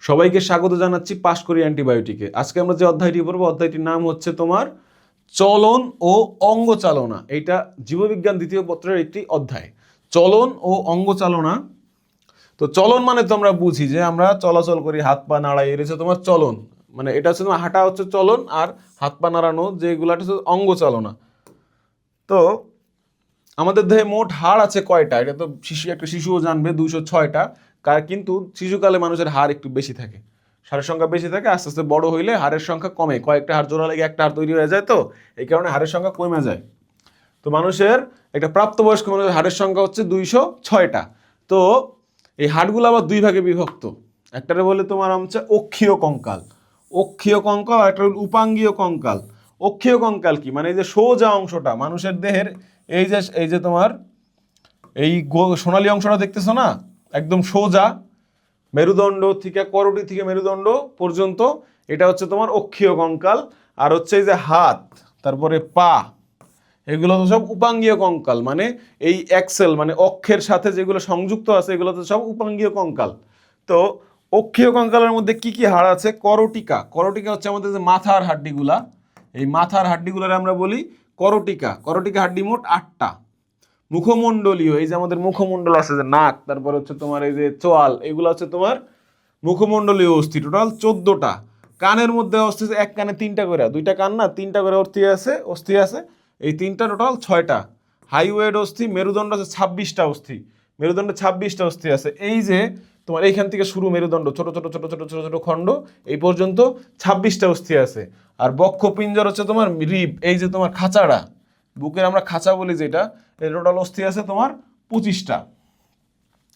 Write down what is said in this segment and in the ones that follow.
সবাইকে স্বাগত জানাচ্ছি পাশ করি অ্যান্টিবায়োটিকে। আজকে আমরা যে অধ্যায়টি পড়বো অধ্যায়টির নাম হচ্ছে তোমার চলন ও অঙ্গচালনা। এটা জীববিজ্ঞান দ্বিতীয় পত্রের একটি অধ্যায়, চলন ও অঙ্গচালনা। তো চলন মানে তো আমরা বুঝি যে আমরা চলাচল করি, হাত পা নাড়াই, এটা হচ্ছে তোমার চলন। মানে এটা হচ্ছে তোমার হাঁটা হচ্ছে চলন, আর হাত পা নাড়ানো যেগুলো হচ্ছে অঙ্গচালনা। তো আমাদের দেহে মোট হাড় আছে কয়টা? এটা তো একটা শিশুও জানবে, 206টা। কিন্তু শিশুকালে মানুষের হাড় একটু বেশি থাকে, হাড়ের সংখ্যা বেশি থাকে। আস্তে আস্তে বড় হইলে হাড়ের সংখ্যা কমে, কয়েকটা হাড় জোড়া লেগে একটা হাড় তৈরি হয়ে যায়, তো এই কারণে হাড়ের সংখ্যা কমে যায়। তো মানুষের একটা প্রাপ্তবয়স্ক মানুষের হাড়ের সংখ্যা হচ্ছে 206টা। তো এই হাড়গুলো আবার দুই ভাগে বিভক্ত। একটারে বলে তোমার হচ্ছে অক্ষীয় কঙ্কাল, অক্ষীয় কঙ্কাল, আর একটা হল উপাঙ্গীয় কঙ্কাল। অক্ষীয় কঙ্কাল কি? মানে এই যে সোজা অংশটা মানুষের দেহের, এই যে তোমার এই সোনালী অংশটা দেখতেছো না, একদম সোজা মেরুদণ্ড থেকে, করোটি থেকে মেরুদণ্ড পর্যন্ত, এটা হচ্ছে তোমার অক্ষীয় কঙ্কাল। আর হচ্ছে এই যে হাত, তারপরে পা, এগুলো তো সব উপাঙ্গীয় কঙ্কাল। মানে এই অ্যাক্সেল মানে অক্ষের সাথে যেগুলো সংযুক্ত আছে এগুলো তো সব উপাঙ্গীয় কঙ্কাল। তো অক্ষীয় কঙ্কালের মধ্যে কি কি হাড় আছে? করটিকা। করটিকা হচ্ছে আমাদের যে মাথার হাড্ডিগুলা, এই মাথার হাড্ডিগুলার আমরা বলি করটিকা। করটিকা হাড্ডি মোট 8টা। মুখমণ্ডলীয়, এই যে আমাদের মুখমণ্ডল আছে, যে নাক, তারপর হচ্ছে তোমার এই যে চোয়াল, এগুলো হচ্ছে তোমার মুখমণ্ডলীয় অস্থি, টোটাল 14টা। কানের মধ্যে অস্থি এক কানে 3টা করে, 2টা কান না, 3টা করে অস্থি আছে। এই 3টা টোটাল 6টা। হাইওয়েড অস্থি, মেরুদণ্ড আছে 26টা অস্থি, মেরুদণ্ডে 26টা অস্থি আছে। এই যে তোমার এইখান থেকে শুরু মেরুদণ্ড, ছোট ছোট ছোট ছোট ছোট ছোট খণ্ড, এই পর্যন্ত 26টা অস্থি আছে। আর বক্ষ পিঞ্জর হচ্ছে তোমার রিব, এই যে তোমার খাঁচাটা, বুকের আমরা খাঁচা বলি যেটা, এই টোটাল অস্থি আছে তোমার 25টা।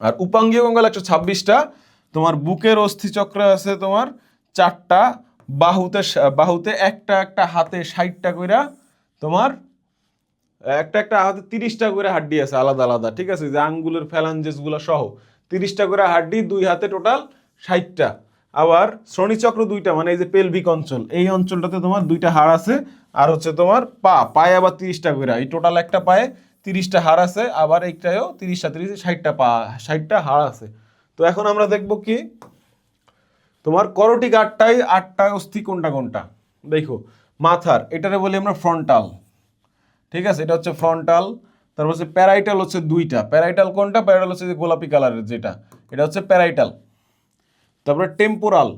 আর উপাঙ্গীয় কঙ্কাল 126টা। তোমার বুকের অস্থি চক্র আছে তোমার 4টা। বাহুতে একটা একটা, হাতে 60টা কইরা, তোমার একটা একটা হাতে 30টা করে হাড্ডি আছে আলাদা আলাদা, ঠিক আছে, যে আঙ্গুলের ফ্যালাঞ্জেস গুলো সহ 30টা করে হাড্ডি, দুই হাতে টোটাল 60টা। আবার শ্রোণীচক্র 2টা, মানে এই যে পেলভিক অঞ্চল, এই অঞ্চলটাতে তোমার 2টা হাড় আছে। আর হচ্ছে তোমার পায়ে আবার 30টা করে, এই টোটাল একটা পায়ে 30টা হাড় আছে। আবার এইটাও 30টা 30, 60টা 60টা হাড় আছে। তো এখন আমরা দেখব কি তোমার করটিক 8টা অস্থি কোনটা কোনটা। দেখো মাথার, এটারে বলি আমরা ফ্রন্টাল, ঠিক আছে, এটা হচ্ছে ফ্রন্টাল। তারপর হচ্ছে প্যারাইটাল হচ্ছে 2টা। প্যারাইটাল কোনটা? প্যারাইটাল হচ্ছে যে গোলাপি কালারের যেটা, এটা হচ্ছে প্যারাইটাল। তারপরে টেম্পোরাল,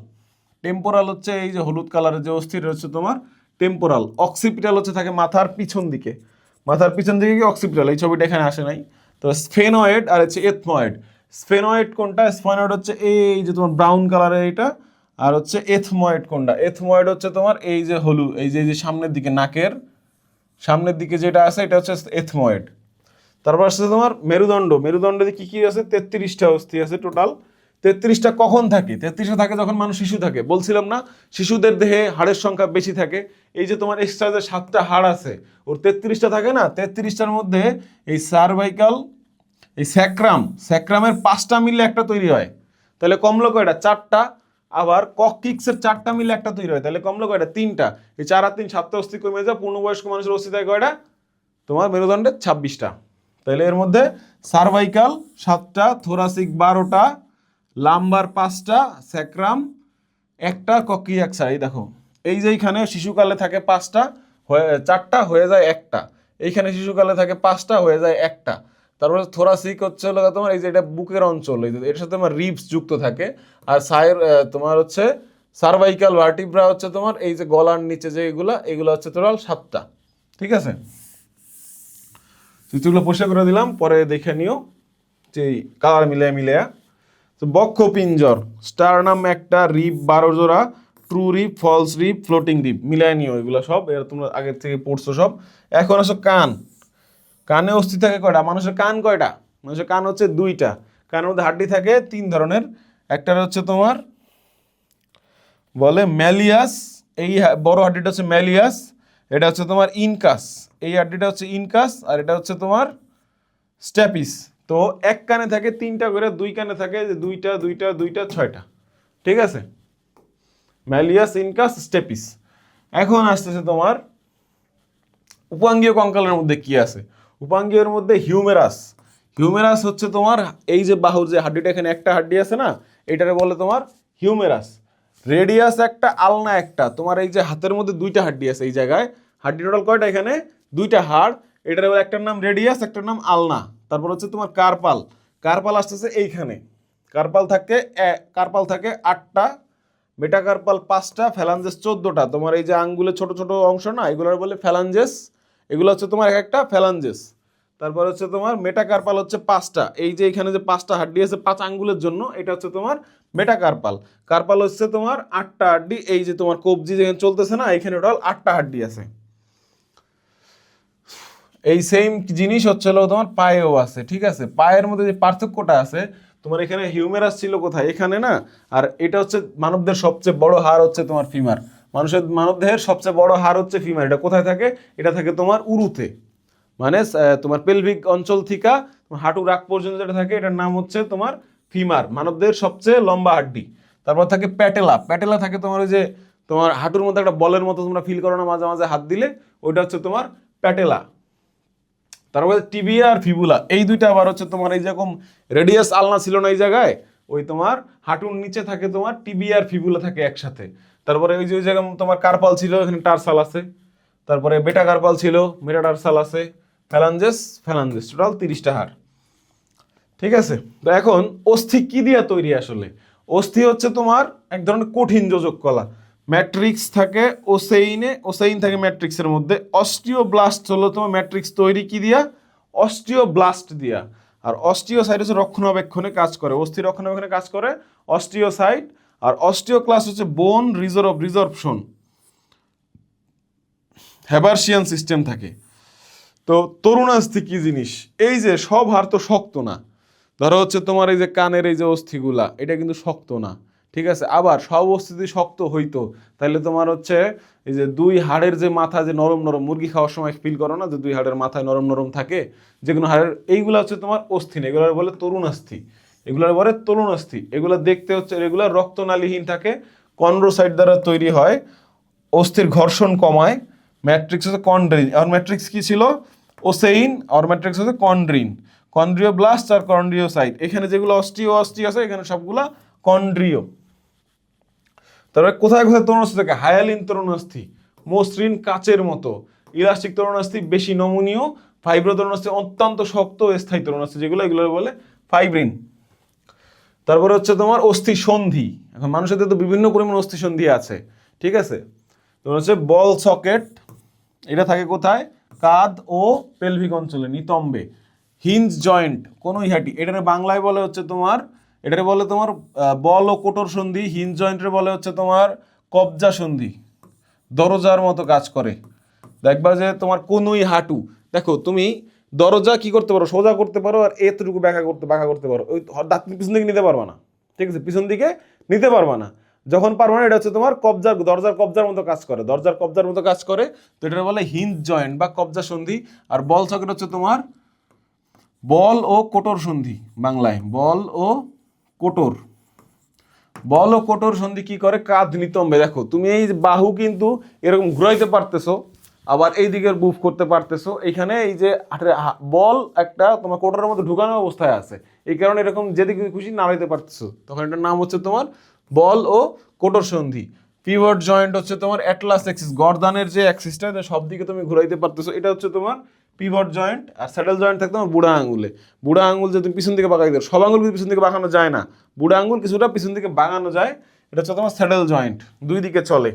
টেম্পোরাল হচ্ছে এই যে হলুদ কালারের যে অস্থির হচ্ছে তোমার টেম্পোরাল। অক্সিপিটাল হচ্ছে থাকে মাথার পিছন দিকে, মাথার পিছন দিকে কি অক্সিপিটাল, এই ছবিটা এখানে আসে নাই। তো স্ফেনয়েড আর হচ্ছে এথময়েড। স্ফেনয়েড কোনটা? স্ফেনয়েড হচ্ছে এই যে তোমার ব্রাউন কালারের এটা। আর হচ্ছে এথময়েড কোনটা? এথময়েড হচ্ছে তোমার এই যে হলুদ, এই যে সামনের দিকে, নাকের সামনের দিকে যেটা আছে, এটা হচ্ছে এথময়েড। তারপর আসছে তোমার মেরুদণ্ড। মেরুদণ্ডে কি কি আছে? 33টা অস্থি আছে টোটাল। 33টা কখন থাকে? 33টা থাকে যখন মানুষ শিশু থাকে। বলছিলাম না শিশুদের দেহে হাড়ের সংখ্যা বেশি থাকে। এই যে তোমার এক্সট্রা যে 7টা হাড় আছে, ওর 33টা থাকে না। 33টার মধ্যে এই সার্ভাইকাল, এই স্যাক্রামের 5টা মিললে একটা তৈরি হয়, তাহলে কমলো কয়টা? 4টা। আবার ককিক্সের 4টা মিলে একটা তৈরি হয়, তাহলে কমলো কয়টা? 3টা। এই 4 আর 3 7টা অস্থি কমে যায়। পূর্ণবয়স্ক মানুষের অস্থি থাকে কয়টা? তোমার মেরুদণ্ডে 26টা। তাহলে এর মধ্যে সার্ভাইকাল 7টা, থোরাসিক 12টা, লাম্বার 5টা, স্যাক্রাম 1টা, ককিয়াক্সা এই দেখো, এই যে এইখানে শিশুকালে থাকে 5টা, 4টা হয়ে যায় 1টা। এইখানে শিশুকালে থাকে 5টা, হয়ে যায় 1টা। তারপরে থোরাসিক হচ্ছে হলো তোমার এই যে এটা বুকের অঞ্চল, এই যে এর সাথে তোমার রিবস যুক্ত থাকে। আর তোমার হচ্ছে সার্ভাইকাল ভার্টিব্রা হচ্ছে তোমার এই যে গলার নিচে যে এগুলো হচ্ছে টোটাল 7টা, ঠিক আছে। চিত্রগুলো পরিষ্কার করে দিলাম, পরে দেখে নিও যে কালার মিলিয়া। তো বক্ষ পিঞ্জর, স্টারনাম একটা, রিব 12 জোড়া, true rib, false rib, floating rib, মিলায় নিও এগুলো সব, এর তোমরা আগের থেকে পড়ছো সব। এখন আসো কান। কানে অস্থি থাকে কয়টা? মানুষের কান কয়টা? মানুষের কান হচ্ছে 2টা। কানের মধ্যে হাড্ডি থাকে 3 ধরনের। একটা হচ্ছে তোমার বলে ম্যালিয়াস, এই বড় হাড্ডিটা হচ্ছে ম্যালিয়াস। এটা হচ্ছে তোমার ইনকাস, এই হাড্ডিটা হচ্ছে ইনকাস। আর এটা হচ্ছে তোমার স্ট্যাপিস। তো এক কানে থাকে 3টা করে, 2 কানে থাকে যে 2টা 2টা 2টা 6টা, ঠিক আছে। Malleus, incus, stapes. এখন আসতেছে তোমার উপাঙ্গীয় কঙ্কালের মধ্যে কি আছে? উপাঙ্গীয়ের মধ্যে হিউমেরাস। হিউমেরাস হচ্ছে তোমার এই যে বাহুর যে হাড্ডিটা, এখানে একটা হাড্ডি আছে না, এটারে বলে তোমার হিউমেরাস, রেডিয়াস একটা, আলনা একটা। তোমার এই যে হাতের মধ্যে দুইটা হাড্ডি আছে এই জায়গায়, হাড্ডি টোটাল কয়টা এখানে? দুইটা হাড়। এটার এবার একটার নাম রেডিয়াস, একটার নাম আলনা। তারপর হচ্ছে তোমার কার্পাল, কার্পাল আসতেছে এইখানে। কার্পাল থাকে 8টা, মেটাকার্পাল 5টা, ফ্যালাঞ্জেস 14টা। তোমার এই যে আঙ্গুলের ছোট ছোট অংশ না, এগুলোর বলে ফ্যালাঞ্জেস। এগুলো হচ্ছে তোমার এক একটা ফ্যালাঞ্জেস। তারপর হচ্ছে তোমার মেটাকার্পাল হচ্ছে 5টা। এই যে এখানে যে 5টা হাড্ডি আছে 5 আঙ্গুলের জন্য, এটা হচ্ছে তোমার মেটাকার্পাল। কার্পাল হচ্ছে তোমার 8টা হাড্ডি। এই যে তোমার কবজি যেখানে চলতেছে না, এখানে টোটাল 8টা হাড্ডি আছে। এই সেম জিনিস হচ্ছে হলো তোমার পায়েও আছে, ঠিক আছে? পায়ের মধ্যে যে পার্থক্যটা আছে, তোমার এখানে হিউমেরাস ছিল কোথায়? এখানে না। আর এটা হচ্ছে মানবদের সবচেয়ে বড় হাড় হচ্ছে তোমার ফিমার। মানবদেহের সবচেয়ে বড় হাড় হচ্ছে ফিমার। এটা কোথায় থাকে? এটা থাকে তোমার উরুতে, মানে তোমার পেলভিক অঞ্চল থেকে হাঁটুর আগ পর্যন্ত যেটা থাকে, এটার নাম হচ্ছে তোমার ফিমার, মানবদেহের সবচেয়ে লম্বা হাড্ডি। তারপর থাকে প্যাটেলা, প্যাটেলা থাকে তোমার ওই যে তোমার হাঁটুর মধ্যে একটা বলের মতো তোমরা ফিল করো না মাঝে মাঝে হাত দিলে, ওইটা হচ্ছে তোমার প্যাটেলা। তারপরে টিবিয়া আর ফিবুলা, এই দুইটা আবার হচ্ছে তোমার এই যেরকম রেডিয়াস আলনা ছিল না এই জায়গায়, ওই তোমার হাঁটুর নিচে থাকে তোমার টিবিয়া আর ফিবুলা থাকে একসাথে। তারপরে ওই যে ওই জায়গায় তোমার কার্পাল ছিল, এখানে টার্সাল আছে। তারপরে বেটা কার্পাল ছিল, মেটা টার্সাল আছে। ফ্যালাঞ্জেস টোটাল 30টা হাড়, ঠিক আছে? তো এখন অস্থি কি দিয়ে তৈরি আসলে? অস্থি হচ্ছে তোমার এক ধরনের কঠিন যোজক কলা। ম্যাট্রিক্স থাকে ওসেইনে, ওসেইন থাকে ম্যাট্রিক্সের মধ্যে। অস্টিওব্লাস্ট হলো তোমার ম্যাট্রিক্স তৈরি কি দিয়া? অস্টিওব্লাস্ট দিয়া। আর অস্টিওসাইট হচ্ছে রক্ষণাবেক্ষণে কাজ করে, অস্থি রক্ষণাবেক্ষণে কাজ করে অস্টিওসাইট। আর অস্টিওক্লাস্ট হচ্ছে বোন রিজর্পশন, হেবার্সিয়ান সিস্টেম থাকে। তো তরুণাস্থি কি জিনিস? এই যে সব হাড় তো শক্ত না। ধরো হচ্ছে তোমার এই যে কানের এই যে অস্থিগুলা, এটা কিন্তু শক্ত না, ঠিক আছে? আবার সব অস্থি যদি শক্ত হইতো, তাহলে তোমার হচ্ছে এই যে দুই হাড়ের যে মাথা যে নরম নরম, মুরগি খাওয়ার সময় ফিল করো না যে দুই হাড়ের মাথায় নরম নরম থাকে, যে কোনো হাড়ের, এইগুলা হচ্ছে তোমার অস্থি না, এগুলোর বলে তরুণাস্থি। এগুলোর বলে তরুণাস্থি। এগুলো দেখতে হচ্ছে রেগুলার রক্তনালীহীন থাকে, কন্ড্রোসাইট দ্বারা তৈরি হয়, অস্থির ঘর্ষণ কমায়। ম্যাট্রিক্স হচ্ছে কন্ড্রিন। আর ম্যাট্রিক্স কি ছিল? ওসেইন। আর ম্যাট্রিক্স হচ্ছে কন্ড্রিন। কন্ড্রিওব্লাস্ট আর কন্ড্রিওসাইট, এখানে যেগুলো অস্টিও আছে এখানে সবগুলা কন্ড্রিও। তারপরে কোথায় কোথায় তরুণাস্থি থাকে? হায়ালিন তরুণাস্থি, মসৃণ কাচের মতো। ইলাস্টিক তরুণাস্থি বেশি নমনীয়। ফাইব্রো তরুণাস্থি অত্যন্ত শক্ত স্থায়ী তরুণাস্থি, যেগুলো এগুলো বলে ফাইব্রিন। তারপরে হচ্ছে তোমার অস্থি সন্ধি। এখন মানুষের তো বিভিন্ন পরিমাণ অস্থি সন্ধি আছে, ঠিক আছে? তোমার হচ্ছে বল সকেট, এটা থাকে কোথায়? কাঁধ ও পেলভিক অঞ্চলে, নিতম্বে। হিঞ্জ জয়েন্ট, কোন ইহাটি, এটার বাংলায় বলে হচ্ছে তোমার, এটারে বলে তোমার বল ও কোটর সন্ধি। হিঞ্জ জয়েন্টের বলে হচ্ছে তোমার কবজা সন্ধি, দরজার মতো কাজ করে। দেখবা যে তোমার কোনই হাঁটু, দেখো তুমি দরজা কি করতে পারো? সোজা করতে পারো, আর এতটুকু বাঁকা করতে পারো। ওই দাঁত পিছন দিকে নিতে পারবা না, ঠিক আছে? পিছন দিকে নিতে পারবা না। যখন পারবা না, এটা হচ্ছে তোমার দরজার কবজার মতো কাজ করে, দরজার কবজার মতো কাজ করে। তো এটা বলে হিঞ্জ জয়েন্ট বা কবজা সন্ধি। আর বল সকেট হচ্ছে তোমার বল ও কোটর সন্ধি, বাংলায় বল ও কোটর। বল ও কোটর সন্ধি কি করে? কাঁধ নিতম্বে। দেখো তুমি এই বাহু কিন্তু এরকম ঘুরাইতে পারতেছো, আবার এই দিকের মুভ করতে পারতেছো। এইখানে এই যে বল একটা তোমার কোটরের মধ্যে ঢুকানো অবস্থায় আছে, এই কারণে এরকম যেদিকে খুশি নাড়াইতে পারতেছো, তখন এটার নাম হচ্ছে তোমার বল ও কোটর সন্ধি। পিভট জয়েন্ট হচ্ছে তোমার অ্যাটলাস অ্যাক্সিস, গর্দানের যে অ্যাক্সিসটা সব দিকে তুমি ঘুরাইতে পারতেছো, এটা হচ্ছে তোমার পিভট জয়েন্ট। আর স্যাডেল জয়েন্ট থাকতো আমার বুড়া আঙুলে। বুড়া আঙুল যে তুমি পিছন দিকে বাঁকাই দাও, সব আঙুল পিছন দিকে বাঁকানো যায় না, বুড়া আঙুল কিছুটা পিছন দিকে বাঁকানো যায়। এটা হচ্ছে তোমার স্যাডেল জয়েন্ট, দুই দিকে চলে।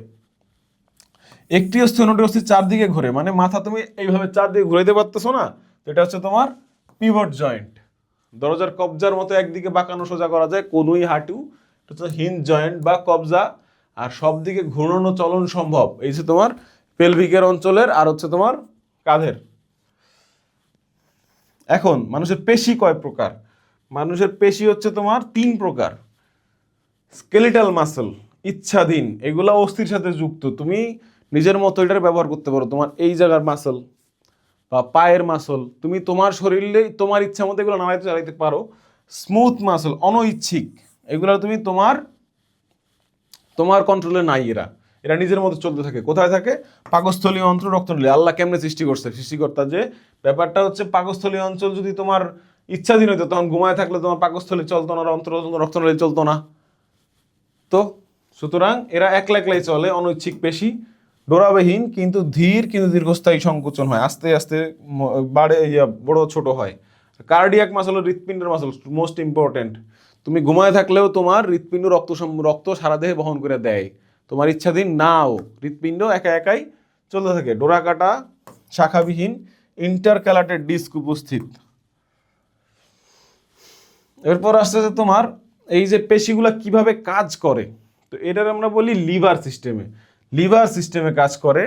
একটি অস্থি অন্যটি অস্থি চারদিকে ঘুরে, মানে মাথা তুমি এইভাবে চারদিকে ঘুরাইতে পারতেছো না, তো এটা হচ্ছে তোমার পিভট জয়েন্ট। দরজার কবজার মতো একদিকে বাঁকানো সোজা করা যায়, কোনই হাঁটু, এটা হচ্ছে হিঞ্জ জয়েন্ট বা কবজা। আর সব দিকে ঘুরানো চলন সম্ভব, এই যে তোমার পেলভিকের অঞ্চলের আর হচ্ছে তোমার কাঁধের। এখন মানুষের পেশি কয় প্রকার? মানুষের পেশি হচ্ছে তোমার 3 প্রকার। স্কেলিটাল মাসল, ইচ্ছাধীন, এগুলা অস্থির সাথে যুক্ত, তুমি নিজের মতো এটার ব্যবহার করতে পারো। তোমার এই জায়গার মাসল বা পায়ের মাসল, তুমি তোমার শরীরে তোমার ইচ্ছা মতো এগুলো নাড়াইতে চালাইতে পারো। স্মুথ মাসল, অনৈচ্ছিক, এগুলো তুমি তোমার তোমার কন্ট্রোলে নাই। এরা এরা নিজের মতো চলতে থাকে। কোথায় থাকে? পাকস্থলী অঞ্চল, রক্তনালী। আল্লাহ কেমনে সৃষ্টি করছে? সৃষ্টিকর্তা যে ব্যাপারটা হচ্ছে, পাকস্থলী অঞ্চল যদি তোমার ইচ্ছাধীন হইতো, তখন ঘুমায় থাকলে তোমার পাকস্থলী চলতো না, রক্তনালী চলতো না। তো সুতরাং এরা একলা একলাই চলে, অনৈচ্ছিক পেশি, ডোরাবিহীন কিন্তু ধীর, কিন্তু দীর্ঘস্থায়ী সংকোচন হয়, আস্তে আস্তে বাড়ে, বড় ছোট হয়। কার্ডিয়াক মাসল, হৃৎপিণ্ডের মাসল মোস্ট ইম্পর্টেন্ট। তুমি ঘুমায় থাকলেও তোমার হৃৎপিণ্ড রক্ত সারা দেহে বহন করে দেয়, তোমার ইচ্ছাধীন নাও, হৃৎপিণ্ড একা একাই চলতে থাকে। ডোরাকাটা, শাখাবিহীন, ইন্টারক্যালাটেড ডিস্ক উপস্থিত। এরপর আসতেছে তোমার এই যে পেশিগুলা কিভাবে কাজ করে, তো এটার আমরা বলি লিভার সিস্টেমে। লিভার সিস্টেমে কাজ করে।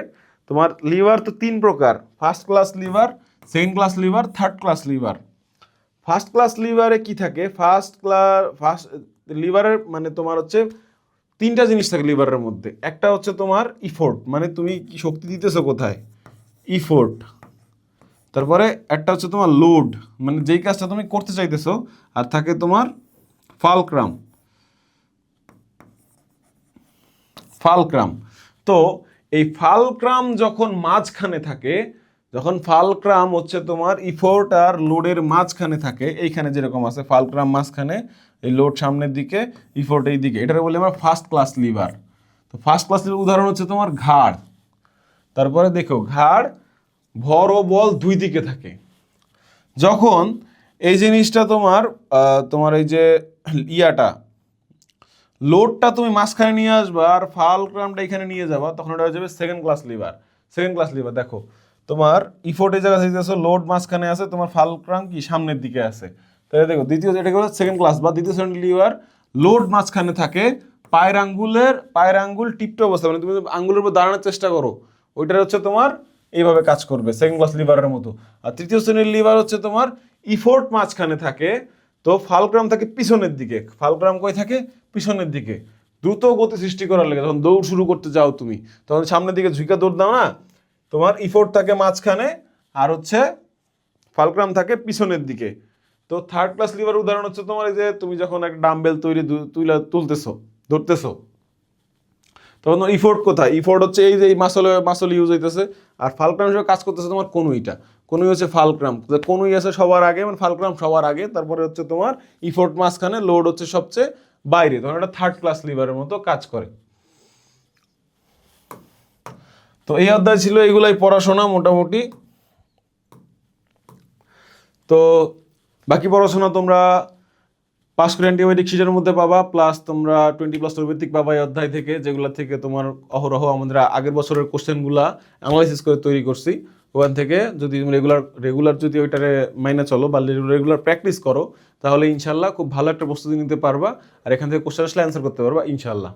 তোমার লিভার তো 3 প্রকার, first class liver, second class liver, third class liver. First class লিভারে কি থাকে, ফার্স্ট লিভারের মানে তোমার হচ্ছে 3টা জিনিস থাকে লিভারের মধ্যে। একটা হচ্ছে তোমার ইফোর্ট, মানে তুমি কি শক্তি দিতেছো কোথায়, ইফোর্ট। তারপরে একটা হচ্ছে তোমার লোড, মানে যেই কাজটা তুমি করতে চাইতেছো। আর থাকে তোমার ফালক্রাম। ফালক্রাম, তো এই ফালক্রাম যখন মাঝখানে থাকে, যখন ফালক্রাম হচ্ছে তোমার ইফোর্ট আর লোডের মাঝখানে থাকে, এইখানে যেরকম আছে ফালক্রাম মাঝখানে, এই লোড সামনের দিকে, ইফোর্ট এই দিকে, এটাকে বলি আমরা ফার্স্ট ক্লাস লিভার। তো ফার্স্ট ক্লাস লিভার উদাহরণ হচ্ছে তোমার ঘাড়। তারপরে দেখো ঘাড়, ভর ও বল 2 দিকে থাকে। যখন এই জিনিসটা তোমার তোমার এই যে ইয়াটা লোডটা তুমি মাঝখানে নিয়ে আসবা আর ফালক্রামটা এখানে নিয়ে যাবা, তখন ওটা হয়ে যাবে second class liver. Second class liver দেখো তোমার ইফোর্টের জায়গা থেকে লোড মাঝখানে আছে, তোমার ফালক্রাম কি সামনের দিকে আছে। তাহলে দেখো দ্বিতীয় যেটা হলো সেকেন্ড ক্লাস বা দ্বিতীয় শ্রেণীর লিভার, লোড মাঝখানে থাকে, পায়ের আঙ্গুল টিপটা অবস্থা, মানে তুমি আঙ্গুলের উপর দাঁড়ানোর চেষ্টা করো, ওইটা হচ্ছে তোমার এইভাবে কাজ করবে সেকেন্ড ক্লাস লিভারের মতো। আর তৃতীয় শ্রেণীর লিভার হচ্ছে তোমার ইফোর্ট মাঝখানে থাকে, তো ফালক্রাম থাকে পিছনের দিকে। ফালক্রাম কই থাকে, পিছনের দিকে। দ্রুত গতি সৃষ্টি করার লাগে, যখন দৌড় শুরু করতে যাও তুমি, তখন সামনের দিকে ঝুঁকা দৌড় দাও না, তোমার ইফোর্ট থাকে মাঝখানে আর হচ্ছে ফালক্রাম থাকে পিছনের দিকে। তো থার্ড ক্লাস লিভার উদাহরণ হচ্ছে তোমার এই যে তুমি যখন একটা ডাম্বেল ধরতেছো, তখন তোমার ইফোর্ট কোথায়, ইফোর্ট হচ্ছে এই যে এই মাসল ইউজ হইতেছে, আর ফালক্রাম হিসেবে কাজ করতেছে তোমার কনুইটা। কনুই হচ্ছে ফালক্রাম, কনুই আছে সবার আগে, মানে ফালক্রাম সবার আগে, তারপরে হচ্ছে তোমার ইফোর্ট মাঝখানে, লোড হচ্ছে সবচেয়ে বাইরে, তখন এটা থার্ড ক্লাস লিভারের মতো কাজ করে। তো এই অধ্যায় ছিল এইগুলাই পড়াশোনা মোটামুটি। তো বাকি পড়াশোনা তোমরা পাস করে অ্যান্টিবায়োটিক সিটের মধ্যে পাবা, প্লাস তোমরা 20+ ভিত্তিক পাবা এই অধ্যায় থেকে, যেগুলো থেকে তোমার অহরহ আমাদের আগের বছরের কোশ্চেনগুলা অ্যানালাইসিস করে তৈরি করছি। ওখান থেকে যদি তুমি রেগুলার যদি ওইটারে মাইনে চলো বা রেগুলার প্র্যাকটিস করো, তাহলে ইনশাল্লাহ খুব ভালো একটা প্রস্তুতি নিতে পারবা, আর এখান থেকে কোশ্চেন আসলে অ্যান্সার করতে পারবা ইনশাল্লাহ।